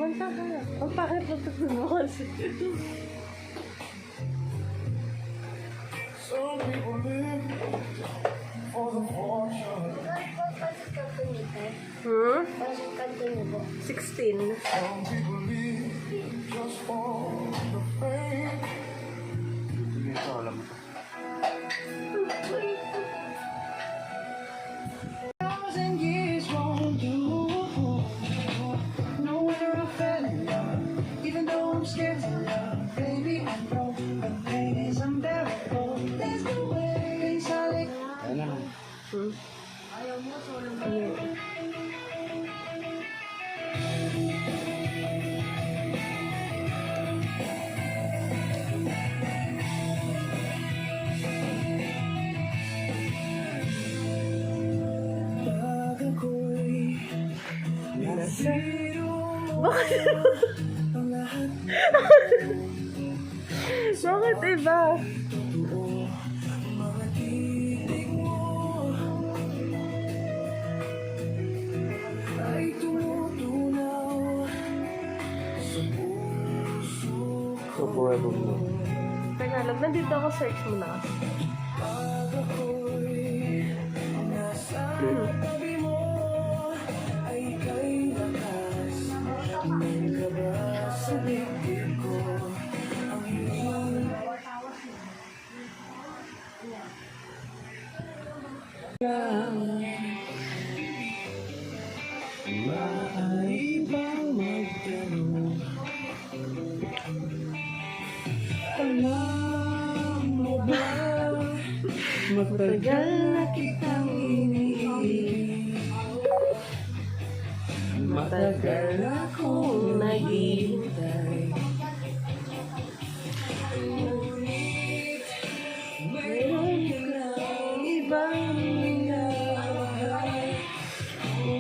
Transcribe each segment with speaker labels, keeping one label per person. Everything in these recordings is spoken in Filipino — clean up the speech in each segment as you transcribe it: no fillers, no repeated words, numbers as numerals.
Speaker 1: Kumanta ka. Ang pakit na tutun mo kasi.
Speaker 2: Some people live for the fortune.
Speaker 1: Hmm? 16.
Speaker 2: Some people live just for the fame. Ito, alam mo. Thousand years won't do. No wonder I'm failure. Even though I'm scared to love, baby, I know the pain is unbearable. There's no way inside. Ano?
Speaker 1: Ayaw mo, solo mo. Bakit iba?
Speaker 2: So forever mo.
Speaker 1: Teka lang, nandito ako, search mo na kasi.
Speaker 2: Maibang magtanong. Alam mo ba, matagal na kitang iniibig. Matagal akong naghihintay. Ngunit mayroon kang ibang minamahal.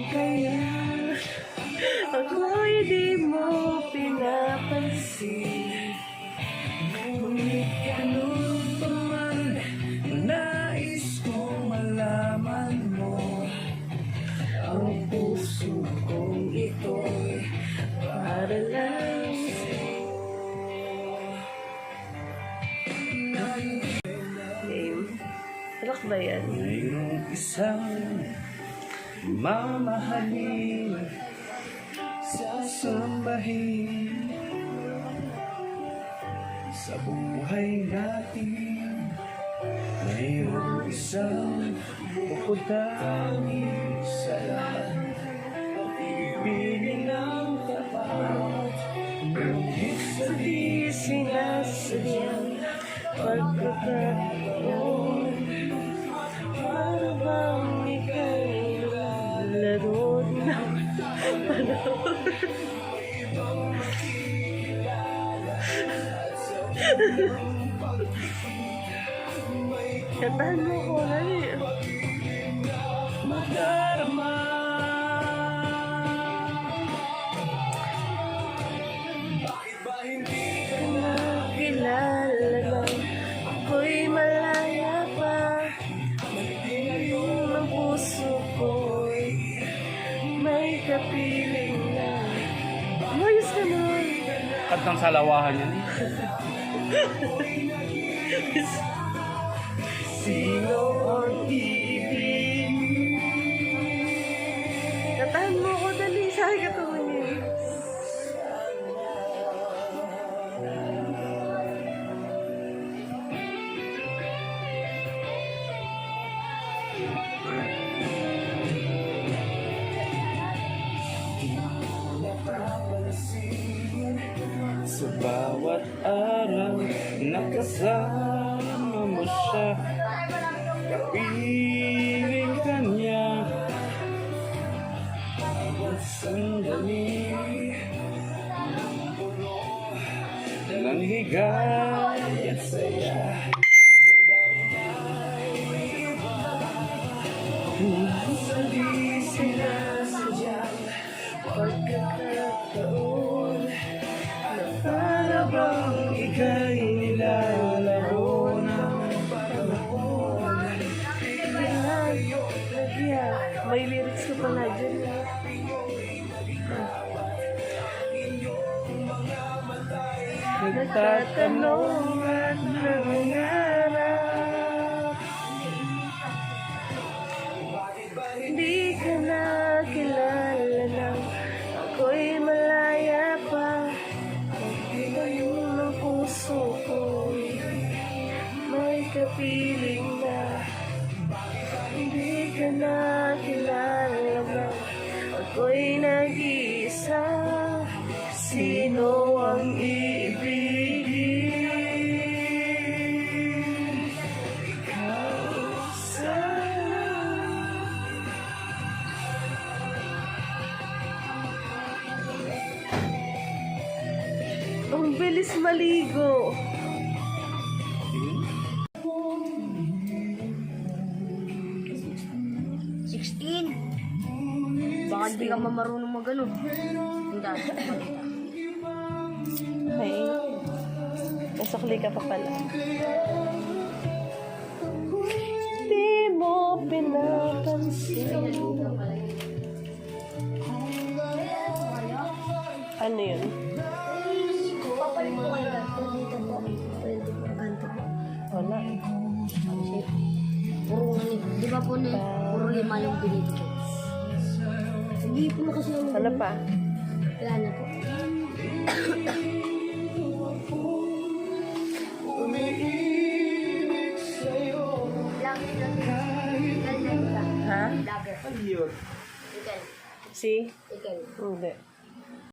Speaker 2: Kaya
Speaker 1: Ako'y di mo pinapansin.
Speaker 2: ngunit ganun pa man, nais kong malaman mo. Ang puso kong ito'y para lang sa'yo.
Speaker 1: Game. Rock ba yan?
Speaker 2: Mayroong isang mamahalin, sasambahin sa buhay natin. Mayroong isang bukod tanging sa lahat, ibigin ang tapat, ngunit sa di sinasadyang
Speaker 1: Pagkakataon, para bang ika'y laro ng panahon. Katahan mo ko na eh.
Speaker 2: madarama. Bakit ba hindi
Speaker 1: Kilala lang, ako'y malaya pa. Magdilim ang puso ko'y may kapiling na. Mayos ka nun.
Speaker 2: Kantang salawahan yan eh. Sino ang ibig?
Speaker 1: Katahan mo ko dali, sabi ka tumingin.
Speaker 2: Sa bawat araw nakasama mo siya, kapiling ka niya. Bawat sandali ng higay at saya. Sa di sinasadyang pagkakataon, para bang ika'y nilalaro ng panahon.
Speaker 1: May lyrics ko pala dyan. nagtatanong at nangangarap. Hindi ka na kilala nang ako'y malaya pa. Pagkitayo ng puso ko'y may kapiling na. Hindi ka na kilala nang ako'y nag-iisa. Sino ang iibigin? Ikaw sana. Ang bilis maligo.
Speaker 3: Baka di ka mamarunong mag-ano. Hindi.
Speaker 1: Ay, nasukli ka pa pala. Di mo pinapansin. Ano yun?
Speaker 3: Papalit po kayo dito po. Pwede po. Ganto po.
Speaker 1: Wala.
Speaker 3: Puro di ba po puro 5 yung binili ko. Hindi po na kasi yung
Speaker 1: Ano pa?
Speaker 3: wala na po.
Speaker 2: umiibig sa'yo.
Speaker 1: Ha?
Speaker 3: Lager.
Speaker 2: Ayun.
Speaker 3: Ikan.
Speaker 1: Si?
Speaker 3: Ikan.
Speaker 1: Hindi.